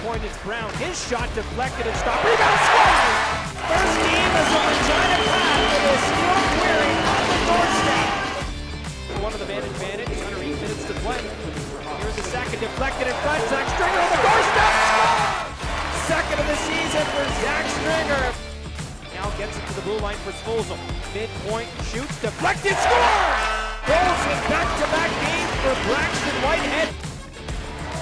point, it's Brown. His shot deflected and stopped. Rebound score! First game as a Regina Pat with a skill query on the doorstep. One of the man advantage, under 8 minutes to play. Here's the second, deflected in front. Zach Stringer on the doorstep. Score! Second of the season for Zach Stringer. Now gets it to the blue line for Svozil. Midpoint shoots, deflected, score! Goals in back-to-back games for Braxton Whitehead.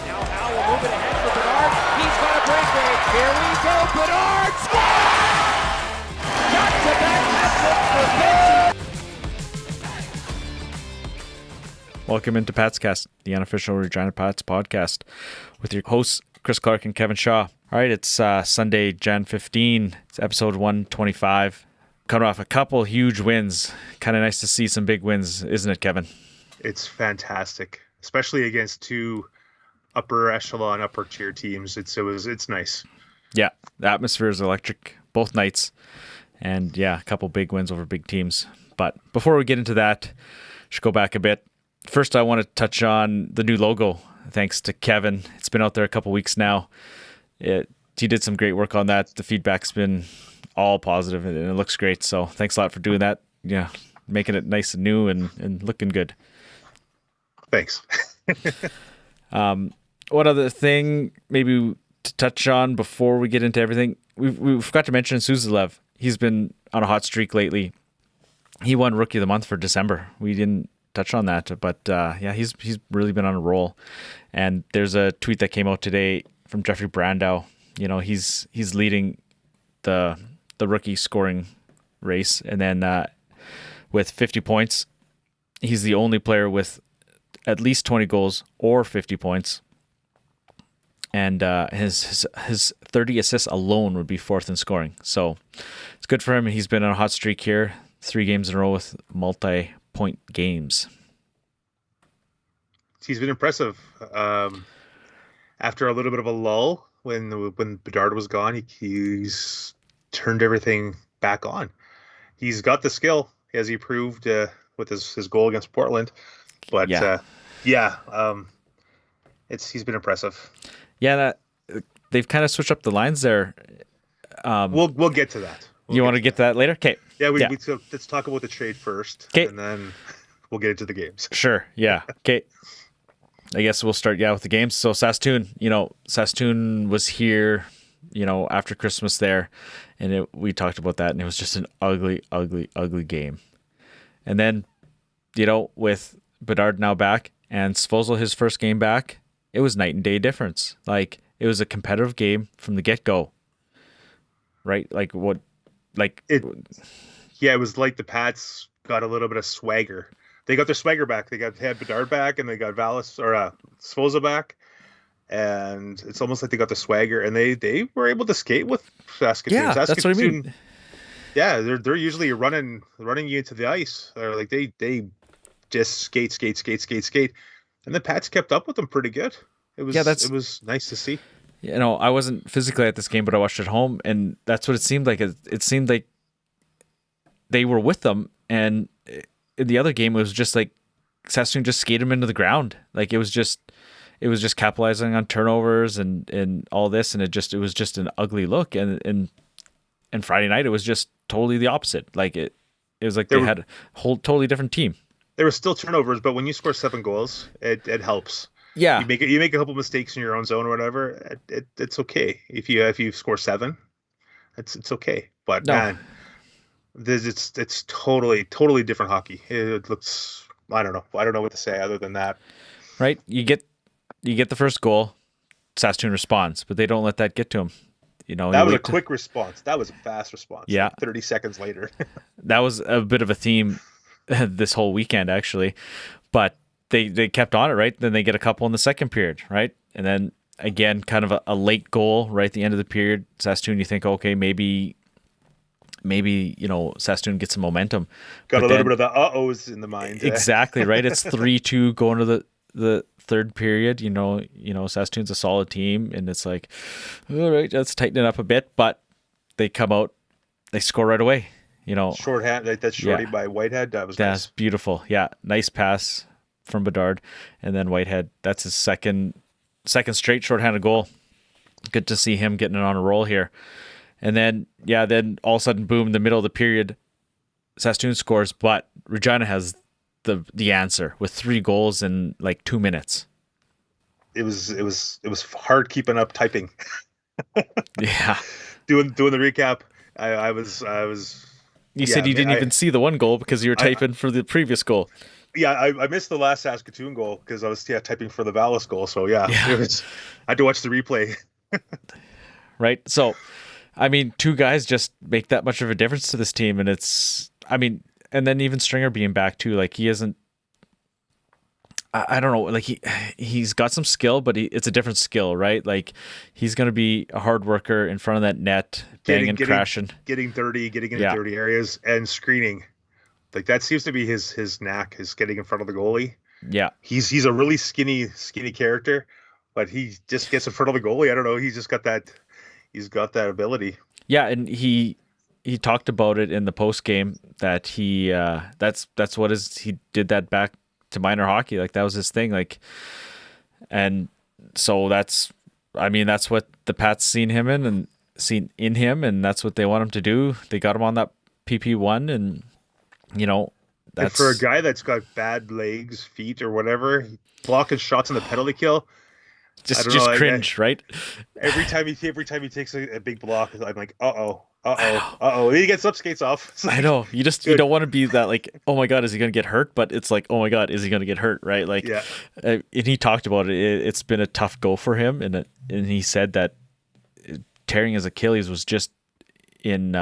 Now Howell moving ahead for Bedard. He's got a breakaway. Here we go, Bedard scores! Back-to-back hat-trick for Pittsburgh. Welcome into Pat's Cast, the unofficial Regina Pats podcast, with your hosts Chris Clark and Kevin Shaw. All right, it's Sunday, Jan 15. It's episode 125. Coming off a couple huge wins. Kind of nice to see some big wins, isn't it, Kevin? It's fantastic, especially against two upper echelon, upper tier teams. It's nice. Yeah, the atmosphere is electric both nights, and yeah, a couple big wins over big teams. But before we get into that, should go back a bit. First, I want to touch on the new logo. Thanks to Kevin. It's been out there a couple weeks now. He did some great work on that. The feedback's been all positive, and it looks great. So thanks a lot for doing that. Yeah, making it nice and new and looking good. Thanks. One other thing maybe to touch on before we get into everything, we forgot to mention Svozil. He's been on a hot streak lately. He won Rookie of the Month for December. We didn't touch on that, but yeah, he's really been on a roll. And there's a tweet that came out today from Jeffrey Brandow. You know, he's leading the rookie scoring race, and then with 50 points, he's the only player with at least 20 goals or 50 points. And his 30 assists alone would be fourth in scoring. So it's good for him. He's been on a hot streak here, 3 games in a row with multi-point games. He's been impressive. After a little bit of a lull when Bedard was gone, he's turned everything back on. He's got the skill, as he proved with his goal against Portland. But he's been impressive. Yeah, they've kind of switched up the lines there. We'll get to that. You want to get to that later? Okay. Yeah, let's talk about the trade first, and then we'll get into the games. Sure. Yeah. Okay. I guess we'll start with the games. So Saskatoon was here, after Christmas there, and we talked about that, and it was just an ugly, ugly, ugly game. And then, with Bedard now back and Svozil his first game back, it was night and day difference. Like, it was a competitive game from the get-go. Right? It was like the Pats got a little bit of swagger. They got their swagger back. They had Bedard back, and they got Svozil back, and it's almost like they got the swagger, and they were able to skate with Saskatoon. Yeah, that's what I mean. Yeah, they're usually running you into the ice. Or like they just skate, and the Pats kept up with them pretty good. It was nice to see. I wasn't physically at this game, but I watched at home, and that's what it seemed like. It seemed like they were with them, and in the other game, it was just like Saskatoon just skated them into the ground. Like it was just capitalizing on turnovers and all this, and it was just an ugly look. And Friday night, it was just totally the opposite. Like it was like they had a whole totally different team. There were still turnovers, but when you score 7 goals, it helps. Yeah, you make a couple mistakes in your own zone or whatever. It's okay if you score 7. It's okay. But no. Man, it's totally different hockey. It looks, I don't know what to say other than that. Right, you get the first goal, Saskatoon responds, but they don't let that get to him. That was a quick response. That was a fast response. Yeah, 30 seconds later. That was a bit of a theme this whole weekend, actually, but they kept on it, right? Then they get a couple in the second period, right? And then again, kind of a late goal right at the end of the period. Saskatoon, you think, okay, maybe Saskatoon gets some momentum. Got a little bit of the uh-ohs in the mind. Exactly, right? It's 3-2 going to the third period. Saskatoon's a solid team, and it's like, all right, let's tighten it up a bit. But they come out, they score right away. Shorthand, that shorty by Whitehead, that's nice. Beautiful. Yeah, nice pass from Bedard, and then Whitehead. That's his second straight shorthanded goal. good to see him getting on a roll here. And then, then all of a sudden, boom, in the middle of the period, Saskatoon scores, but Regina has the answer with 3 goals in like 2 minutes. It was hard keeping up typing. Yeah. Doing the recap. I was. You said you didn't even see the one goal because you were typing for the previous goal. Yeah, I missed the last Saskatoon goal because I was typing for the Vallis goal. So I had to watch the replay. Right. So, I mean, 2 guys just make that much of a difference to this team, and and then even Stringer being back too. Like he isn't. I don't know. Like he's got some skill, but it's a different skill, right? Like he's going to be a hard worker in front of that net, banging, crashing, getting dirty, getting into dirty areas, and screening. Like that seems to be his knack, is getting in front of the goalie. Yeah, he's a really skinny character, but he just gets in front of the goalie. I don't know. He's just got that. He's got that ability. Yeah, and he talked about it in the post game that he he did that back to minor hockey. Like that was his thing. Like, and so that's what the Pats seen him in and that's what they want him to do. They got him on that PP1, and that's, and for a guy that's got bad legs, feet, or whatever, blocking shots on the penalty kill, just cringe, right? Every time he takes a big block, I'm like, he gets up, skates off. I know. You don't want to be that, like, oh my God, is he going to get hurt? But it's like, oh my God, is he going to get hurt? Right? Like, and he talked about it. It's been a tough go for him, and he said that tearing his Achilles was just in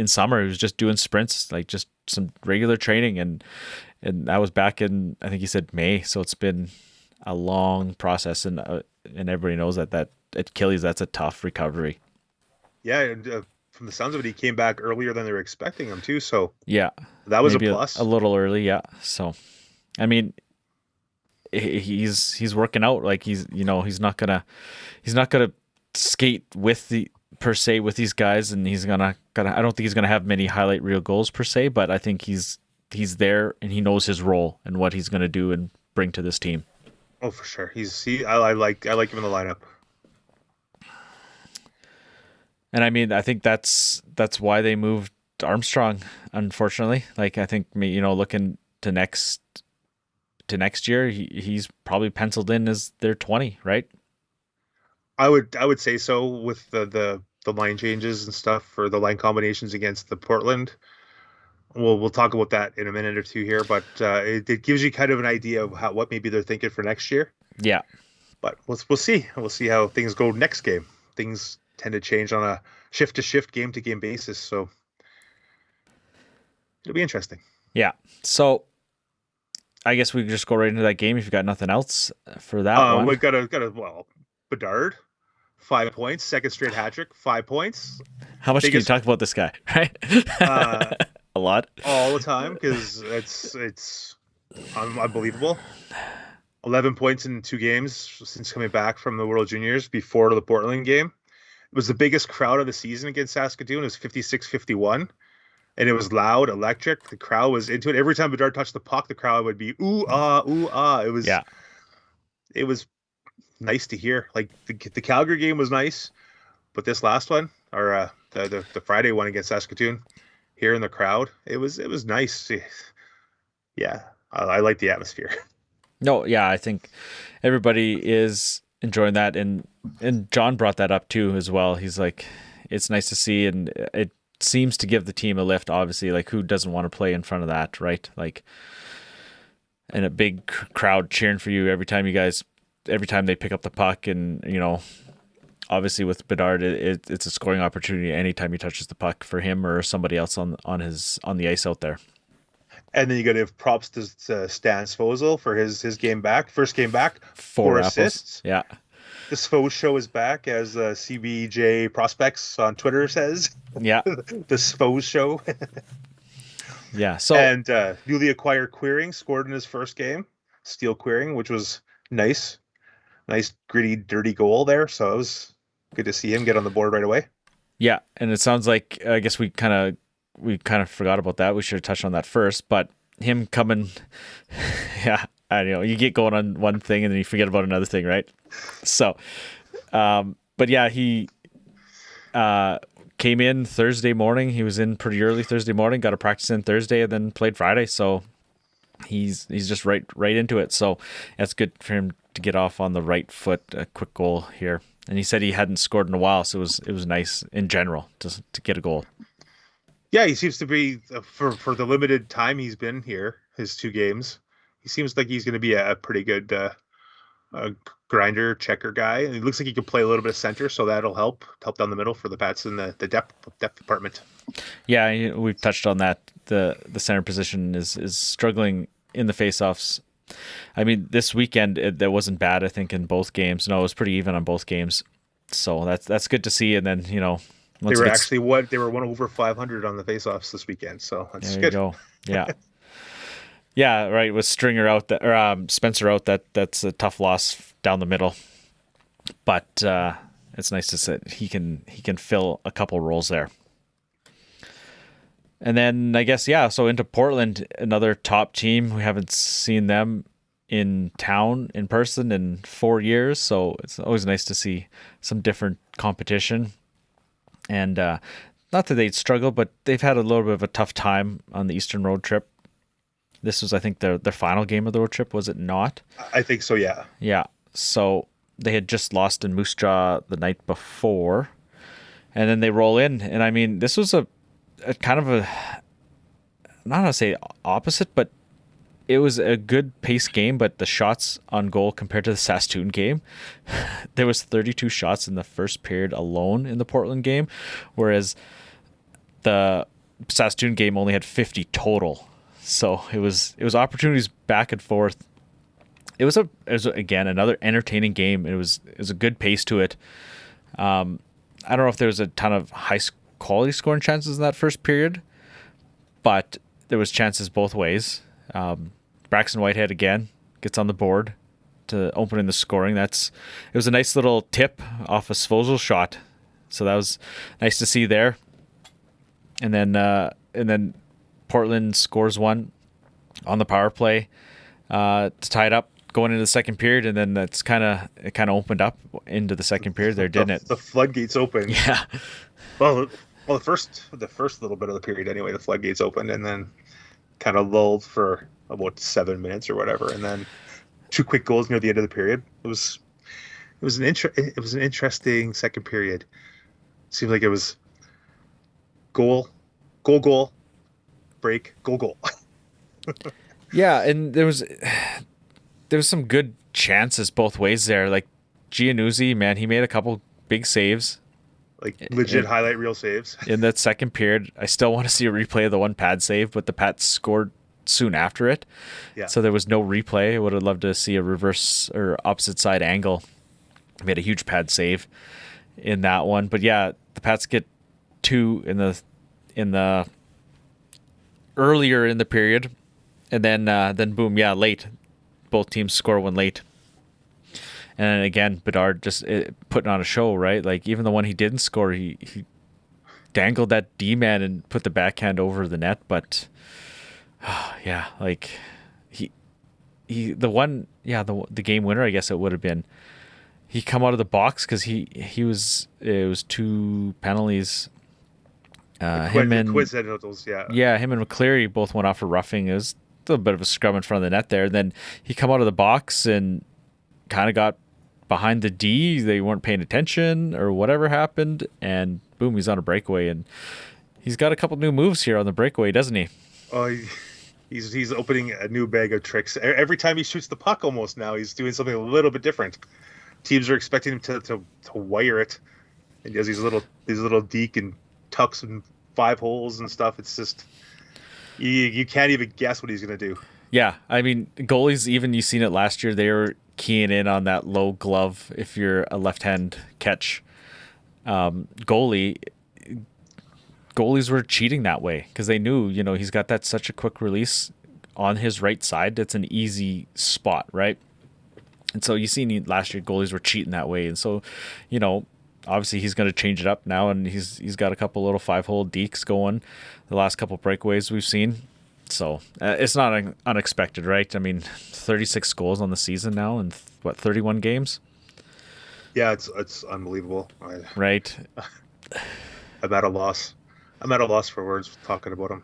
summer. He was just doing sprints, like just some regular training, and that was back in, I think he said May. So it's been a long process, and everybody knows that Achilles, that's a tough recovery. Yeah, and from the sounds of it, he came back earlier than they were expecting him to. So yeah, that was a plus. A little early, yeah. So, I mean, he's working out. Like he's not gonna skate with these guys, and he's gonna. I don't think he's gonna have many highlight reel goals per se, but I think he's there and he knows his role and what he's gonna do and bring to this team. Oh, for sure. I like him in the lineup. And I mean, I think that's why they moved Armstrong, unfortunately. Like, I think, looking to next year, he's probably penciled in as their 20, right? I would say so, with the line changes and stuff for the line combinations against the Portland. We'll talk about that in a minute or two here, but it gives you kind of an idea of what maybe they're thinking for next year. Yeah, but we'll see. We'll see how things go next game. Things tend to change on a shift to shift, game to game basis, so it'll be interesting. Yeah. So I guess we can just go right into that game if you've got nothing else for that one. We got Bedard, 5 points, second straight hat trick, 5 points. How much can you talk about this guy? Right. A lot. All the time, because it's unbelievable. 11 points in 2 games since coming back from the World Juniors before the Portland game. It was the biggest crowd of the season against Saskatoon. It was 56-51, and it was loud, electric. The crowd was into it. Every time Bedard touched the puck, the crowd would be ooh ah. It was nice to hear. Like the Calgary game was nice, but this last one, or the Friday one against Saskatoon, hearing the crowd, it was nice. Yeah, I like the atmosphere. No, yeah, I think everybody is enjoying that, and John brought that up too as well. He's like, it's nice to see, and it seems to give the team a lift. Obviously, like, who doesn't want to play in front of that, right? Like, and a big crowd cheering for you every time they pick up the puck, and obviously with Bedard, it's a scoring opportunity anytime he touches the puck for him or somebody else on the ice out there. And then you got to give props to Stan Svozil for his game back, first game back, 4 assists. Yeah. The Svoz show is back, as CBJ Prospects on Twitter says. Yeah. The Svoz show. Yeah. So, and newly acquired Queering scored in his first game, Steel Queering, which was nice gritty, dirty goal there. So it was good to see him get on the board right away. Yeah, and it sounds like, I guess we kind of forgot about that. We should have touched on that first, but him coming, yeah, I don't know. You get going on one thing and then you forget about another thing, right? So, But yeah, he came in Thursday morning. He was in pretty early Thursday morning, got a practice in Thursday, and then played Friday. So he's just right into it. So that's good for him to get off on the right foot. A quick goal here, and he said he hadn't scored in a while, so it was nice in general to get a goal. Yeah, he seems to be for the limited time he's been here, his 2 games. He seems like he's going to be a pretty good grinder, checker guy. And it looks like he can play a little bit of center, so that'll help down the middle for the Pats in the depth department. Yeah, we've touched on that. The center position is struggling in the faceoffs. I mean, this weekend that wasn't bad. I think in both games. No, it was pretty even on both games. So that's good to see. And then They were actually they were 1 over 500 on the faceoffs this weekend. So that's there good. You go. Yeah. Yeah, right. With Stringer out, Spencer out, that's a tough loss down the middle. But it's nice to see he can fill a couple roles there. And then I guess so into Portland, another top team. We haven't seen them in town in person in 4 years, so it's always nice to see some different competition. And not that they'd struggle, but they've had a little bit of a tough time on the Eastern road trip. This was, I think, their final game of the road trip, was it not? I think so, yeah. Yeah. So they had just lost in Moose Jaw the night before, and then they roll in. And I mean, this was a kind of a, not going to say opposite, but it was a good pace game. But the shots on goal compared to the Saskatoon game, there was 32 shots in the first period alone in the Portland game, whereas the Saskatoon game only had 50 total. So it was opportunities back and forth. It was again another entertaining game. It was a good pace to it. I don't know if there was a ton of high quality scoring chances in that first period, but there was chances both ways. Braxton Whitehead again gets on the board to opening the scoring. It was a nice little tip off a Svozil shot, so that was nice to see there. And then Portland scores one on the power play to tie it up going into the second period, and then it kind of opened up into the second period there, didn't it? The floodgates opened. Yeah. Well, the first little bit of the period anyway, the floodgates opened, and then kind of lulled for about 7 minutes or whatever, and then 2 quick goals near the end of the period. It was an interesting second period. It seemed like it was goal, break, goal. Yeah, and there was some good chances both ways there. Like Giannuzzi, man, he made a couple big saves. Like legit highlight reel saves. In that second period, I still want to see a replay of the one pad save, but the Pats scored soon after it. Yeah. So there was no replay. I would have loved to see a reverse or opposite side angle. He made a huge pad save in that one. But yeah, the Pats get 2 in the earlier in the period, and then boom, late. Both teams score one late. And then again, Bedard just putting on a show, right? Like even the one he didn't score, he dangled that D-man and put the backhand over the net. But like the game winner, I guess it would have been. He come out of the box because it was 2 penalties. Him and McCleary both went off for roughing. It was a little bit of a scrum in front of the net there. Then he come out of the box and kind of got behind the D. They weren't paying attention or whatever happened, and boom, he's on a breakaway. And he's got a couple new moves here on the breakaway, doesn't he? Oh, he's opening a new bag of tricks. Every time he shoots the puck almost now, he's doing something a little bit different. Teams are expecting him to wire it, and he does these little deke and tucks and 5 holes and stuff. It's just you can't even guess what he's going to do. Yeah, I mean, goalies, even you seen it last year, they were keying in on that low glove if you're a left-hand catch goalie. Goalies were cheating that way because they knew, he's got such a quick release on his right side. That's an easy spot, right? And so you seen last year goalies were cheating that way. And so, obviously he's going to change it up now, and he's got a couple little 5-hole dekes going the last couple breakaways we've seen. So it's not unexpected, right? I mean, 36 goals on the season now in 31 games. Yeah, it's unbelievable. right? I'm at a loss. I'm at a loss for words talking about him.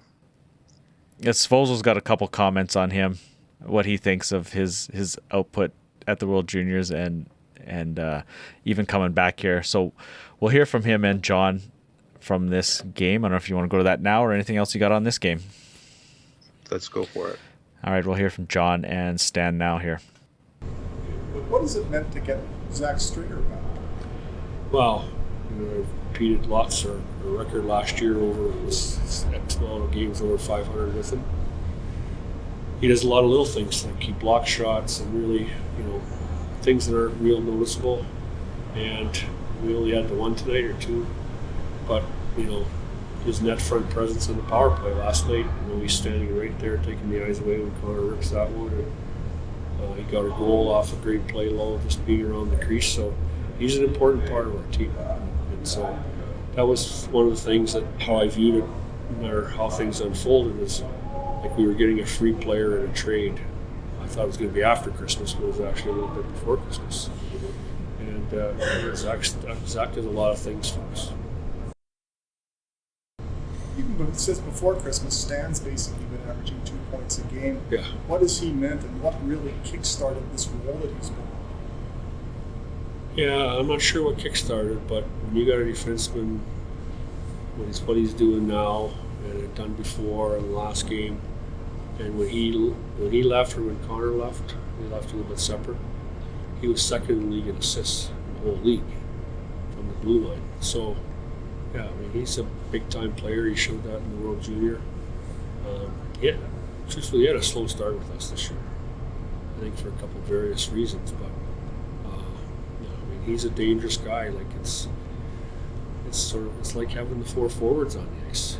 Svozil's got a couple comments on him, what he thinks of his output at the World Juniors and even coming back here. So we'll hear from him and John from this game. I don't know if you want to go to that now or anything else you got on this game. Let's go for it. All right, we'll hear from John and Stan now here. What has it meant to get Zach Stringer back? Well, I've repeated lots. Our record last year was X amount of games over 500 with him. He does a lot of little things, like he blocks shots and really, things that aren't real noticeable. And we only had the one tonight or two, but his net front presence in the power play last night. He's standing right there, taking the eyes away when Connor rips that one. He got a goal off a great play low, just being around the crease. So he's an important part of our team. And so that was one of the things that how I viewed it, no matter how things unfolded, is like we were getting a free player in a trade. I thought it was going to be after Christmas, but it was actually a little bit before Christmas. And Zach does a lot of things for us. Even since before Christmas, Stan's basically been averaging 2 points a game. Yeah. What has he meant, and what really kick-started this role that he's been on? Yeah, I'm not sure what kick-started, but when you got a defenseman, what he's doing now and had done before in the last game, and when he left or when Connor left, we left a little bit separate. He was second in the league in assists in the whole league from the blue line. So, yeah, he's a big-time player. He showed that in the World Junior. Truthfully, he had a slow start with us this year. I think for a couple of various reasons, but he's a dangerous guy. Like it's like having the four forwards on the ice.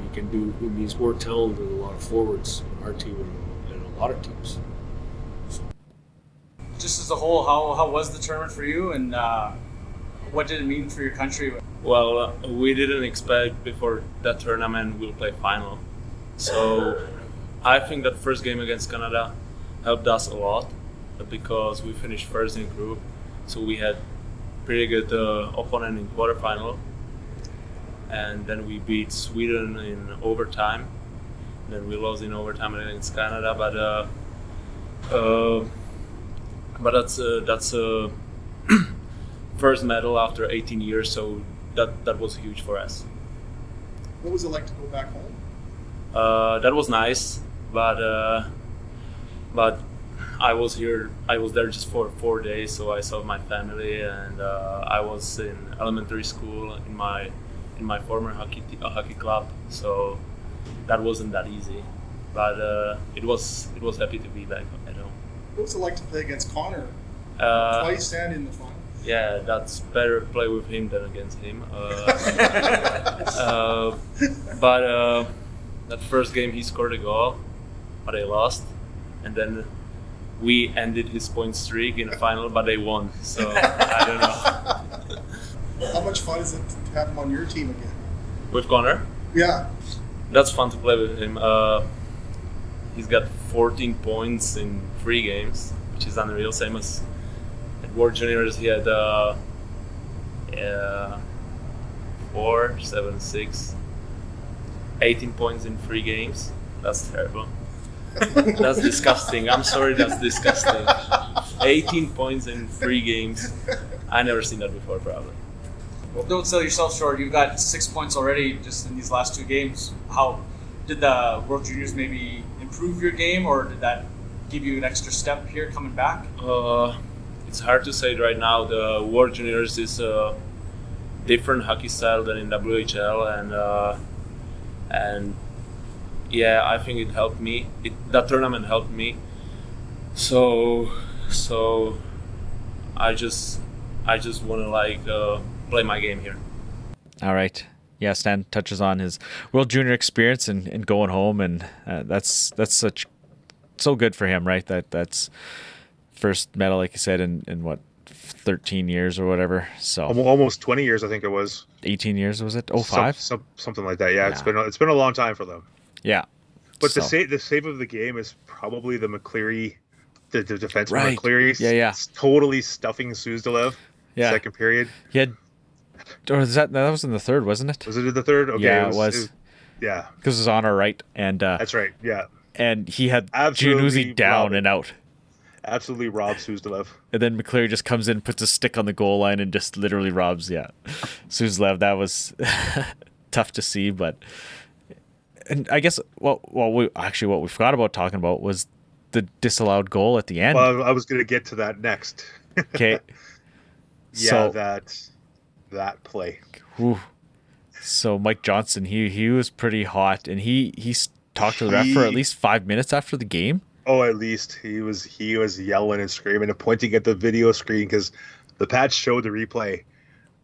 He can do. He's more talented than a lot of forwards on our team and a lot of teams. So. Just as a whole, how was the tournament for you, and what did it mean for your country? Well, we didn't expect before that tournament we'll play final. So I think that first game against Canada helped us a lot because we finished first in group. So we had pretty good opponent in quarterfinal. And then we beat Sweden in overtime. Then we lost in overtime against Canada. But that's first medal after 18 years, so that was huge for us. What was it like to go back home? That was nice, but I was there just for 4 days, so I saw my family, and I was in elementary school in my former hockey club, so that wasn't that easy. But it was happy to be back at home. What was it like to play against Connor? Twice and in the final. Yeah, that's better play with him than against him. But that first game he scored a goal, but they lost, and then we ended his point streak in the final, but they won. So I don't know. How much fun is it to have him on your team again? With Connor? Yeah. That's fun to play with him. He's got 14 points in 3 games, which is unreal. Same as at World Juniors, he had 4, 7, 6, 18 points in 3 games. That's terrible. That's disgusting. I'm sorry, that's disgusting. 18 points in 3 games. I never seen that before, probably. Well, don't sell yourself short. You've got 6 points already just in these last 2 games. How did the World Juniors maybe improve your game, or did that give you an extra step here coming back? It's hard to say right now. The World Juniors is a different hockey style than in WHL, and yeah, I think it helped me. That tournament helped me. So I just want to play my game here. All right. Yeah, Stan touches on his World Junior experience and going home, and that's so good for him, right? That's first medal, like you said, in what, 13 years or whatever. So almost 20 years, I think it was. 18 years, was it? 05? Something like that. Yeah, yeah. It's been a long time for them. Yeah. But the save of the game is probably the McCleary the defenseman Right. Cleary. Yeah. Totally stuffing Suzdalev. Yeah. Second period. He had, or is that was in the third, wasn't it? Was it in the third? Okay, Yeah, it was. Yeah, Because it was on our right, and that's right. Yeah, and he had Absolutely Giannuzzi down robbing. and out. absolutely robbed Suzdalev. And then McCleary just comes in, puts a stick on the goal line, and just literally robs. Yeah, Suzdalev. That was tough to see, but and I guess what we forgot about talking about was the disallowed goal at the end. Well, I was going to get to that next. Okay, Yeah, so that play. whew. So Mike Johnson, he was pretty hot, and he talked to the ref for at least 5 minutes after the game. Oh, at least he was yelling and screaming and pointing at the video screen because the Pats showed the replay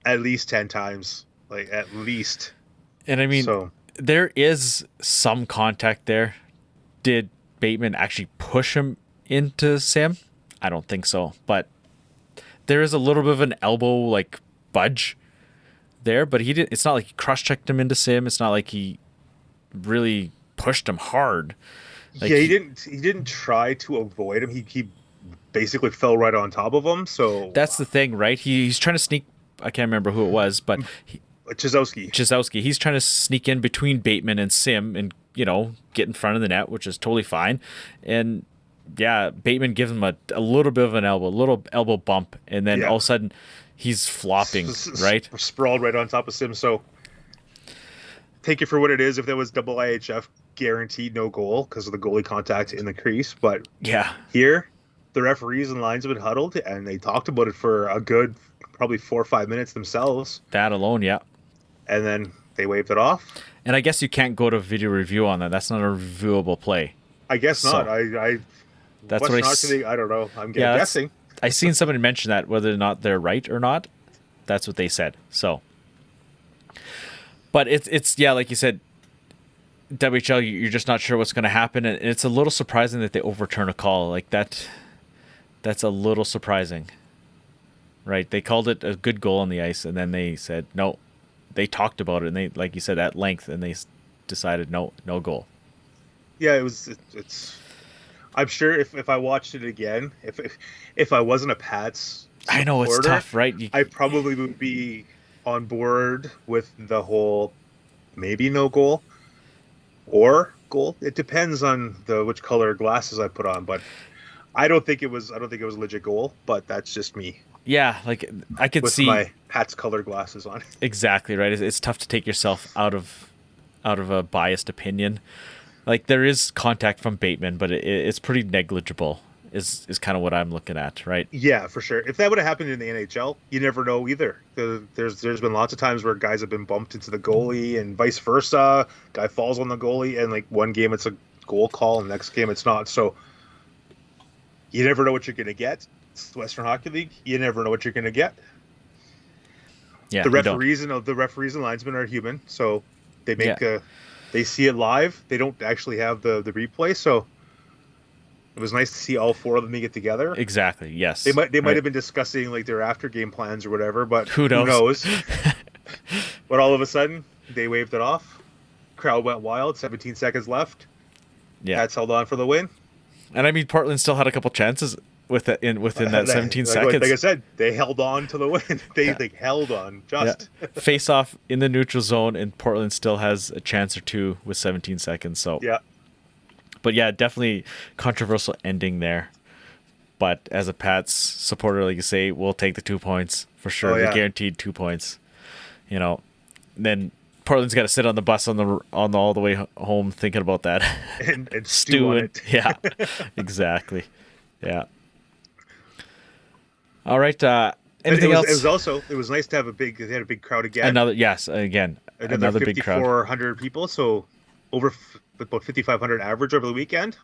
at least 10 times, like at least. And I mean, So there is some contact there. Did Bateman actually push him into Sam? I don't think so, but there is a little bit of an elbow like budge there, but he did. It's not like he cross-checked him into Sam. It's not like he really pushed him hard. Like, yeah, he didn't try to avoid him. He basically fell right on top of him. So That's the thing, right? He's trying to sneak. I can't remember who it was, but Chizowski. He's trying to sneak in between Bateman and Sim, and get in front of the net, which is totally fine. And yeah, Bateman gives him a little bit of an little elbow bump, and then Yeah. all of a sudden he's flopping, right? Sprawled right on top of Sim. So take it for what it is. If there was double IHF, guaranteed no goal because of the goalie contact in the crease. But Yeah, here, the referees and lines have been huddled, and they talked about it for a good probably 4 or 5 minutes themselves, that alone, yeah. and then they waved it off. And I guess you can't go to video review on that. That's not a reviewable play. I guess So, not. I That's what's what not to be, I don't know. I'm guessing. I seen somebody mention that, whether or not they're right or not. That's what they said. So, but it's yeah, like you said, WHL, you're just not sure what's going to happen, and it's a little surprising that they overturn a call like that. That's a little surprising, right? They called it a good goal on the ice, and then they said no. They talked about it, and they, like you said, at length, and they decided no goal. Yeah, it's. I'm sure if I watched it again, if I wasn't a Pats I know it's supporter, tough, right? I probably would be on board with the whole maybe no goal or goal. It depends on which color glasses I put on, but I don't think it was a legit goal. But that's just me Yeah, like I could with see my Pats color glasses on. exactly right. It's tough to take yourself out of a biased opinion. Like there is contact from Bateman, but it's pretty negligible. Is kind of what I'm looking at, right? Yeah, for sure. If that would have happened in the NHL, you never know either. There's been lots of times where guys have been bumped into the goalie and vice versa. Guy falls on the goalie, and like one game it's a goal call, and the next game it's not. So you never know what you're gonna get. It's the Western Hockey League. You never know what you're gonna get. Yeah, The you don't. referees and linesmen are human, so they they see it live. They don't actually have the replay, so. It was nice to see all four of them get together. Exactly. Yes. They might have been discussing like their after game plans or whatever, but Who knows? But all of a sudden, they waved it off. Crowd went wild. 17 seconds left. Yeah. Pats held on for the win. And I mean, Portland still had a couple chances within that 17 seconds. Like I said, they held on to the win. They held on just. Yeah. Face off in the neutral zone, and Portland still has a chance or two with 17 seconds. So Yeah. But yeah, definitely controversial ending there. But as a Pats supporter, like you say, we'll take the 2 points for sure. Oh, yeah. They're guaranteed 2 points. Then Portland's got to sit on the bus all the way home thinking about that And stew on it. Yeah, exactly. Yeah. All right. Anything else? It was nice to have they had a big crowd again. Another big crowd. 5,400 people. So over about 5,500 average over the weekend.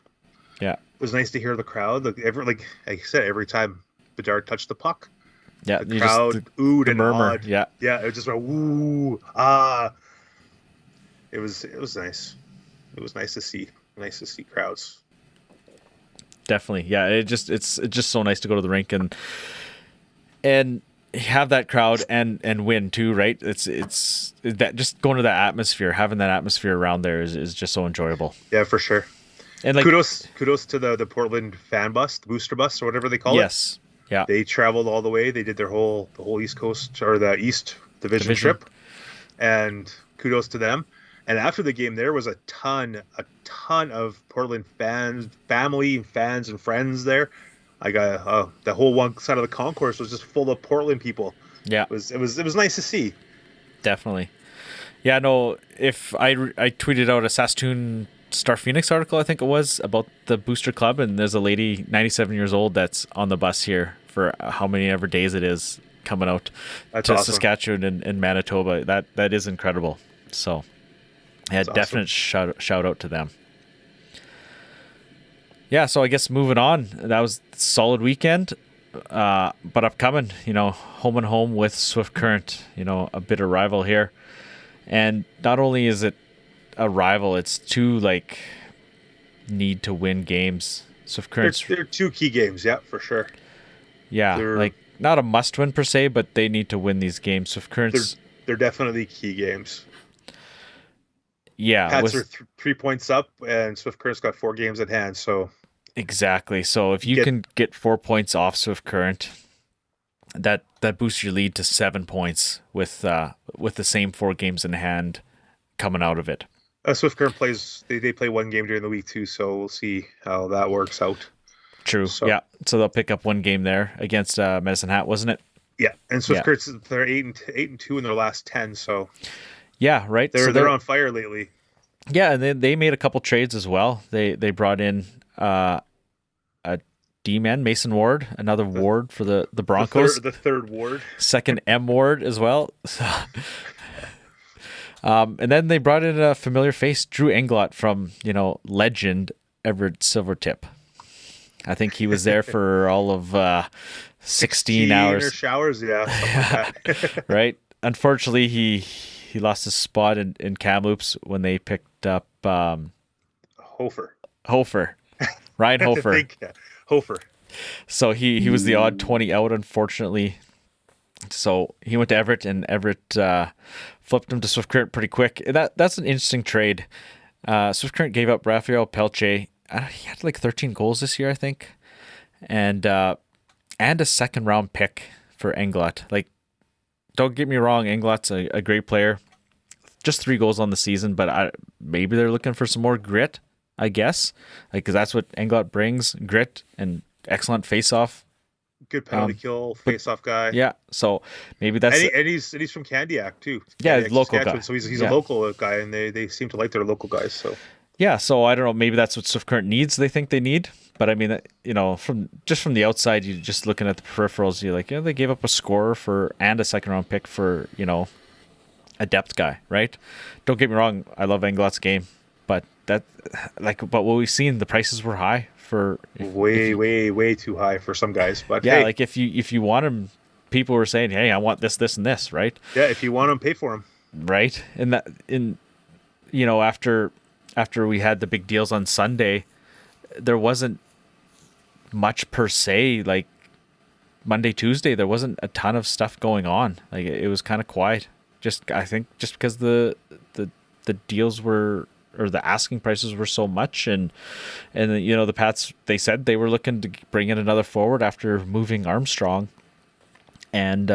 Yeah. It was nice to hear the crowd. Like I said, every time Bedard touched the puck, Yeah. the crowd oohed and murmur. awed. Yeah. Yeah, it just went woo, ah. It was nice. It was nice to see. Nice to see crowds. Definitely. Yeah. It's just so nice to go to the rink and have that crowd and win too, right? It's that just going to that atmosphere, having that atmosphere around there is just so enjoyable. Yeah, for sure. And like kudos to the Portland fan bus, the booster bus or whatever they call it. yes, yeah, They traveled all the way. They did the whole East Coast or the East Division trip, and kudos to them. And after the game, there was a ton of Portland fans, family, fans, and friends there. I got the whole one side of the concourse was just full of Portland people. yeah, It was nice to see. definitely. Yeah, no. If I tweeted out a Saskatoon Star Phoenix article, I think it was, about the booster club, and there's a lady, 97 years old, that's on the bus here for how many ever days it is coming out That's to awesome. Saskatchewan and Manitoba. That is incredible. So, yeah, That's definite shout out to them. Yeah, so I guess moving on, that was a solid weekend. But upcoming, home and home with Swift Current, a bitter rival here. And not only is it a rival, it's two need to win games. Swift Current's They're two key games, yeah, for sure. yeah, not a must win per se, but they need to win these games. Swift Current's They're definitely key games. yeah, Pats are 3 points up, and Swift Current's got 4 games at hand. So exactly. So if you can get 4 points off Swift Current, that boosts your lead to 7 points with the same 4 games in hand coming out of it. Swift Current plays. They play one game during the week too, so we'll see how that works out. True. So- Yeah. So they'll pick up one game there against Medicine Hat, wasn't it? Yeah, and Swift Yeah. Current's they're 8-2 in their last 10, so Yeah. Right. they're on fire lately. Yeah, and they made a couple trades as well. They brought in a D-man, Mason Ward, another Ward for the Broncos. The third ward. Second M Ward as well. So, and then they brought in a familiar face, Drew Englot from, legend Everett Silvertip. I think he was there for all of 16 hours. Or showers, yeah. Something like that. Right? Unfortunately, he lost his spot in Kamloops when they picked up Hofer. Ryan I Hofer. think, yeah. Hofer. So he was the odd 20 out, unfortunately. So he went to Everett, and Everett flipped him to Swift Current pretty quick. That's an interesting trade. Swift Current gave up Rafael Pelche. He had 13 goals this year, I think, and a second round pick for Englot. Don't get me wrong, Englot's a great player. Just 3 goals on the season, but maybe they're looking for some more grit, I guess, because that's what Englot brings: grit and excellent face-off. Good penalty kill, face-off guy. Yeah, so maybe that's And he's from Candiac too. Yeah, Candiac, local Saskatchewan, guy. So he's Yeah. a local guy, and they seem to like their local guys. So yeah. So I don't know. Maybe that's what Swift Current needs. They think they need, but I mean, from the outside, you just looking at the peripherals, you're like, yeah, they gave up a scorer and a second round pick for a depth guy, right? Don't get me wrong. I love Englot's game, but but what we've seen, the prices were high for way too high for some guys. But yeah, hey, if you want him, people were saying, hey, I want this, and this, right? yeah, if you want them, pay for them. Right. And after we had the big deals on Sunday, there wasn't much per se. Monday, Tuesday, there wasn't a ton of stuff going on. It was kind of quiet. I think because the deals were, or the asking prices were so much, and the Pats, they said they were looking to bring in another forward after moving Armstrong, and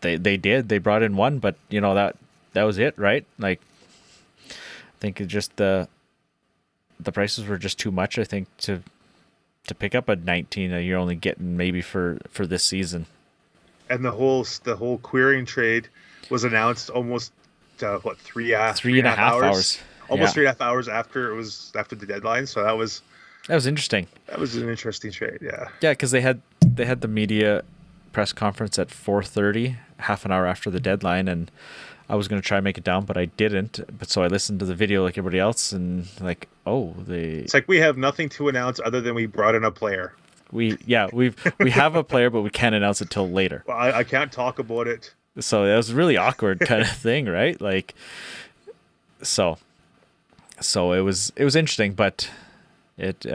they did. They brought in one, but that was it, right? I think it just the prices were just too much, I think, to pick up a 19 you're only getting maybe for this season. And the whole querying trade was announced almost 3.5 hours. Almost Yeah. 3.5 hours after the deadline. So that was Interesting. an interesting trade. Yeah. Yeah, because they had the media press conference at 4:30, half an hour after the deadline, and I was going to try and make it down, but I didn't. But so I listened to the video like everybody else, and It's like we have nothing to announce other than we brought in a player. we have a player, but we can't announce it till later. Well, I can't talk about it. So it was a really awkward kind of thing, right? So it was interesting, but it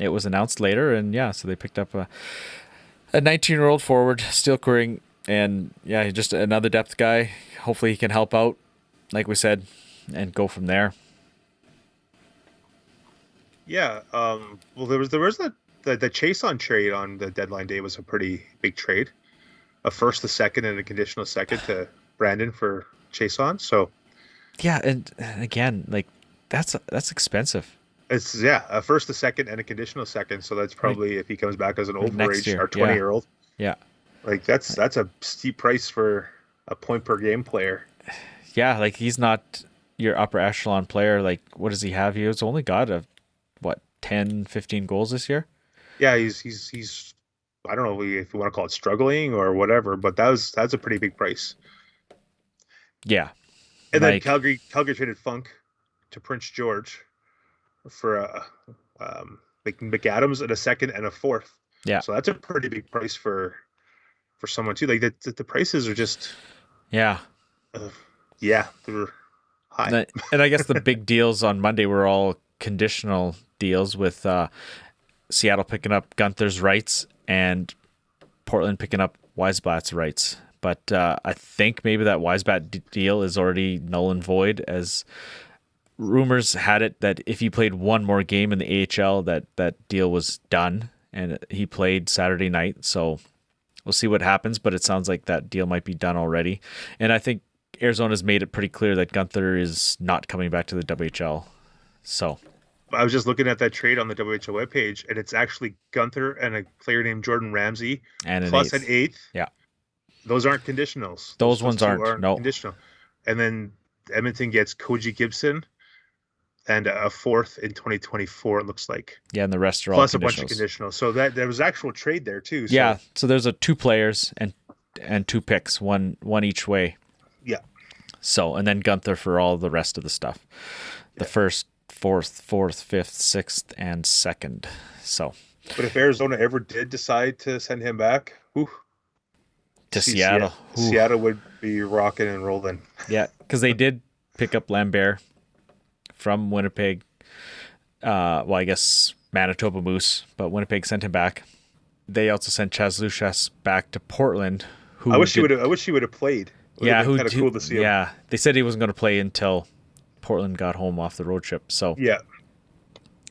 was announced later, and yeah, so they picked up a 19-year-old forward, still querying, and yeah, just another depth guy. Hopefully he can help out, like we said, and go from there. Yeah. Well, there was the Chase on trade on the deadline day was a pretty big trade. A first, a second, and a conditional second to Brandon for Chase on. So Yeah, and again, like that's expensive. it's a first, a second, and a conditional second. So that's probably if he comes back as an next overage year, or 20-year-old. Yeah. Like that's a steep price for a point per game player. Yeah, like he's not your upper echelon player. Like what does he have? He's only got 10, 15 goals this year? Yeah, he's I don't know if you want to call it struggling or whatever, but that's a pretty big price. Yeah. And then Like- Calgary traded Funk to Prince George for like McAdams and a second and a fourth. Yeah. So that's a pretty big price for someone too. Like the prices are just Yeah. they're high. And I guess the big deals on Monday were all conditional deals with Seattle picking up Gunther's rights and Portland picking up Weisblatt's rights. But I think maybe that Weisblatt deal is already null and void, as rumors had it that if he played one more game in the AHL, that deal was done, and he played Saturday night. So we'll see what happens, but it sounds like that deal might be done already. And I think Arizona's made it pretty clear that Gunther is not coming back to the WHL. So I was just looking at that trade on the WHL webpage, and it's actually Gunther and a player named Jordan Ramsey and plus an eighth. Yeah. Those aren't conditionals. Those ones two aren't. No. conditional. And then Edmonton gets Koji Gibson and a fourth in 2024. It looks like. Yeah, and the rest are plus all a bunch of conditionals. So that there was actual trade there too. So, yeah, so there's two players and two picks, one each way. Yeah. So and then Gunther for all the rest of the stuff, the first, fourth, fifth, sixth, and second. So. But if Arizona ever did decide to send him back, to Seattle. Seattle would be rocking and rolling. Yeah, because they did pick up Lambert from Winnipeg. Well, I guess Manitoba Moose, but Winnipeg sent him back. They also sent Chaz Luchas back to Portland. I wish he would have played. Yeah, kind of cool to see him. Yeah, they said he wasn't going to play until Portland got home off the road trip. So yeah,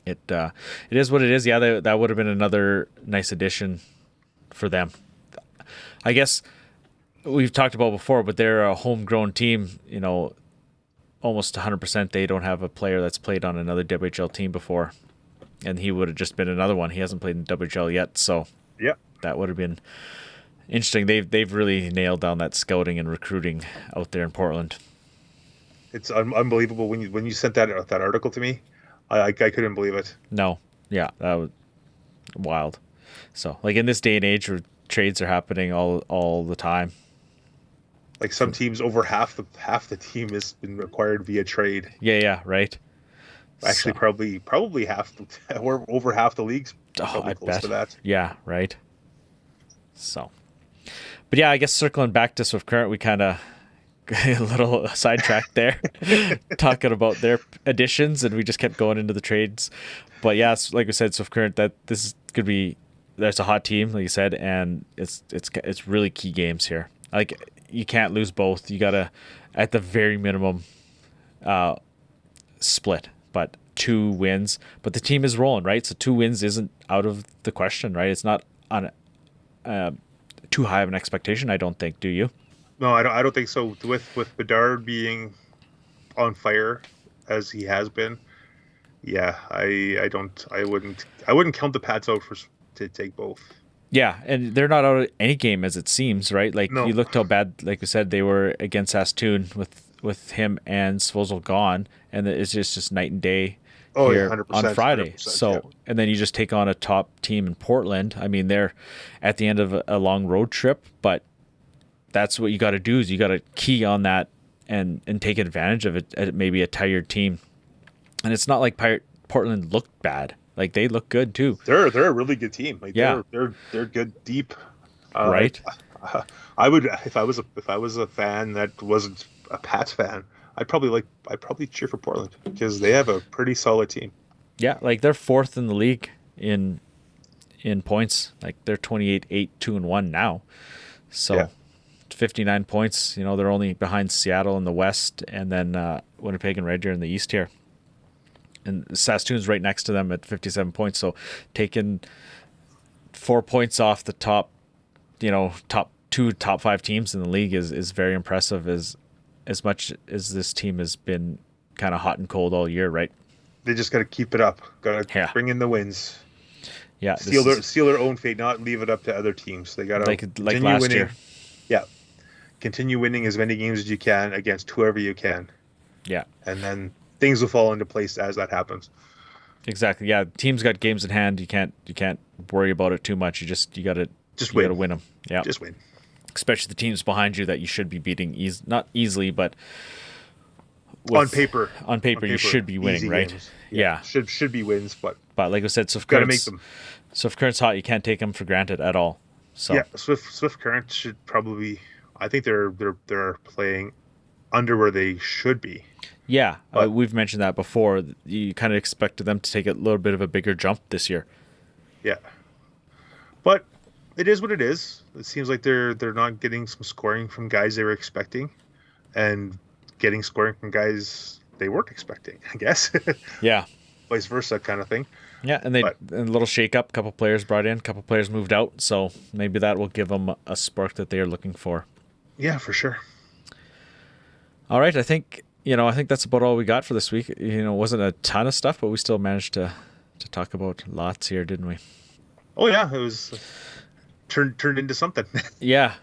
it is what it is. Yeah, that would have been another nice addition for them. I guess we've talked about before, but they're a homegrown team. You know, almost 100% they don't have a player that's played on another WHL team before, and he would have just been another one. He hasn't played in WHL yet, so yeah, that would have been interesting. They've really nailed down that scouting and recruiting out there in Portland. It's unbelievable when you sent that article to me. I couldn't believe it. No, yeah, that was wild. So, like in this day and age where trades are happening all the time. Like some teams, over half the team has been acquired via trade. Yeah, right. Actually, So- probably half, or over half the leagues. Probably I close bet. to that. Yeah, right. So, but yeah, I guess circling back to Swift Current, we kind of a little sidetracked there, talking about their additions, and we just kept going into the trades. But yeah, like we said, Swift Current, that this is could be. There's a hot team, like you said, and it's really key games here. Like you can't lose both. You gotta, at the very minimum, split. But 2 wins. But the team is rolling, right? So 2 wins isn't out of the question, right? It's not on too high of an expectation, I don't think. Do you? No, I don't think so. With Bedard being on fire as he has been, yeah, I wouldn't count the Pats out to take both. Yeah, and they're not out of any game as it seems, right? Like No. you looked how bad, like we said, they were against Saskatoon with him and Svozil gone, and it's just night and day Oh, here yeah, 100%, on Friday. 100%, So, yeah. and then you just take on a top team in Portland. I mean, they're at the end of a long road trip, but that's what you got to do is you got to key on that and take advantage of it at maybe a tired team. And it's not like Portland looked bad. Like they look good too. They're a really good team. Like Yeah. they're good deep. Right. I would if I was a fan that wasn't a Pats fan, I'd probably cheer for Portland because they have a pretty solid team. Yeah, like they're 4th in the league in points. Like they're 28-8-2-1 now. So Yeah. 59 points. You know, they're only behind Seattle in the West and then Winnipeg and Red Deer in the East here. and Saskatoon's right next to them at 57 points. So taking 4 points off the top, top 2, top 5 teams in the league is very impressive. As much as this team has been kind of hot and cold all year, right? They just got to keep it up. Got to bring in the wins. Yeah, seal their own fate, not leave it up to other teams. They got to like last winning. year. Yeah, continue winning as many games as you can against whoever you can. Yeah, and then things will fall into place as that happens. Exactly. Yeah, teams got games in hand. You can't worry about it too much. You gotta win them. Yeah, just win. Especially the teams behind you that you should be beating not easily, but on paper, you should be winning, right? Games. Yeah. Should be wins, but like I said, got to make them. So if Current's hot, you can't take them for granted at all. So yeah, Swift Current should probably. I think they're playing under where they should be. Yeah, we've mentioned that before. You kind of expected them to take a little bit of a bigger jump this year. Yeah, but it is what it is. It seems like they're not getting some scoring from guys they were expecting, and getting scoring from guys they weren't expecting, I guess. Yeah. Vice versa kind of thing. Yeah, and a little shake-up. A couple players brought in, a couple players moved out, so maybe that will give them a spark that they are looking for. Yeah, for sure. All right, I think that's about all we got for this week. It wasn't a ton of stuff, but we still managed to talk about lots here, didn't we? Oh yeah, it was turned into something. Yeah.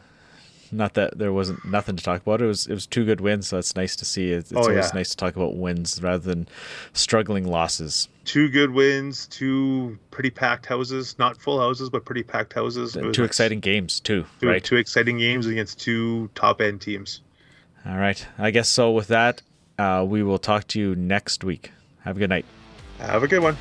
Not that there wasn't nothing to talk about. It was 2 good wins, so it's nice to see. It's always nice to talk about wins rather than struggling losses. 2 good wins, 2 pretty packed houses, not full houses, but pretty packed houses. 2 exciting games too, right? 2 exciting games against 2 top end teams. All right, I guess so. With that, we will talk to you next week. Have a good night. Have a good one.